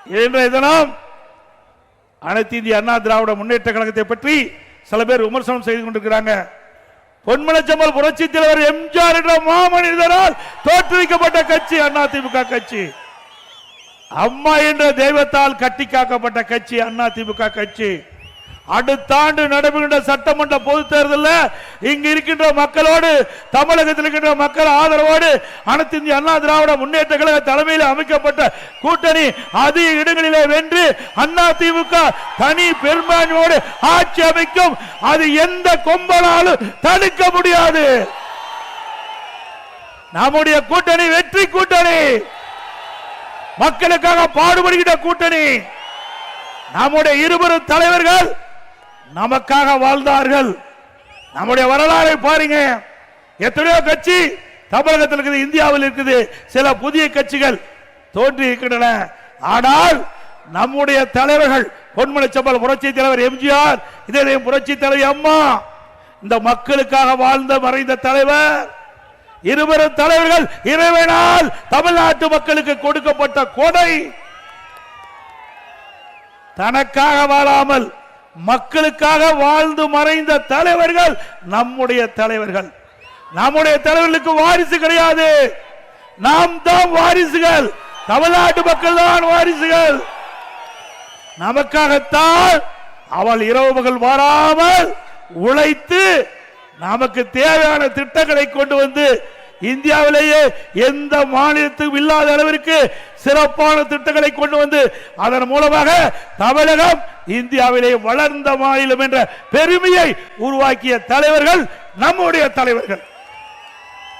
இன்றைய தினம் அனைத்து இந்திய அண்ணா திராவிட முன்னேற்ற கழகத்தை பற்றி சில பேர் விமர்சனம் செய்து கொண்டிருக்கிறாங்க. பொன்மனச்செம்மல் புரட்சி தலைவர் எம்ஜிஆர் என்ற மாமனிதரால் தோற்றுவிக்கப்பட்ட கட்சி அதிமுக கட்சி. அம்மா என்ற தெய்வத்தால் கட்டி காக்கப்பட்ட கட்சி அதிமுக கட்சி. அடுத்த ஆண்டு நடைபெறுகின்ற சட்டமன்ற பொதுத் தேர்தலில் இங்கு இருக்கின்ற மக்களோடு, தமிழகத்தில் இருக்கின்ற மக்கள் ஆதரவோடு அனைத்து இந்திய அண்ணா திராவிட முன்னேற்ற கழக தலைமையில் அமைக்கப்பட்ட கூட்டணி அதிக இடங்களிலே வென்று அதிமுக தனி பெரும்பான்மையோடு ஆட்சி அமைக்கும். அது எந்த கொம்பனாலும் தடுக்க முடியாது. நம்முடைய கூட்டணி வெற்றி கூட்டணி, மக்களுக்காக பாடுபடுகின்ற கூட்டணி. நம்முடைய இருவரும் தலைவர்கள் நமக்காக வாழ்ந்தார்கள். நம்முடைய வரலாறை பாருங்க. எத்தனையோ கட்சி தமிழகத்தில் இருக்குது, இந்தியாவில் இருக்குது, சில புதிய கட்சிகள் தோன்றி இருக்கின்றன. ஆனால் நம்முடைய தலைவர்கள் பொன்மனச்செம்மல் புரட்சி தலைவர் எம்ஜிஆர், இதே புரட்சி தலைவர் அம்மா, இந்த மக்களுக்காக வாழ்ந்த மறைந்த தலைவர். இருவரும் தலைவர்கள் இறைவனால் தமிழ்நாட்டு மக்களுக்கு கொடுக்கப்பட்ட கொடை. தனக்காக வாழாமல் மக்களுக்காக வாழ்ந்து மறைந்த தலைவர்கள் நம்முடைய தலைவர்கள். நம்முடைய தலைவர்களுக்கு வாரிசு கிடையாது, நாம் தான் வாரிசுகள். தமிழ்நாட்டு மக்கள் தான் வாரிசுகள். நமக்காகத்தான் அவள் இரவு பகல் வாராமல் உழைத்து நமக்கு தேவையான திட்டங்களை கொண்டு வந்து இந்தியாவிலேயே எந்த மாநிலத்துக்கும் இல்லாத அளவிற்கு சிறப்பான திட்டங்களை கொண்டு வந்து அதன் மூலமாக தமிழகம் இந்தியாவிலே வளர்ந்த மாநிலம் என்ற பெருமையை உருவாக்கிய தலைவர்கள் நம்முடைய தலைவர்கள்.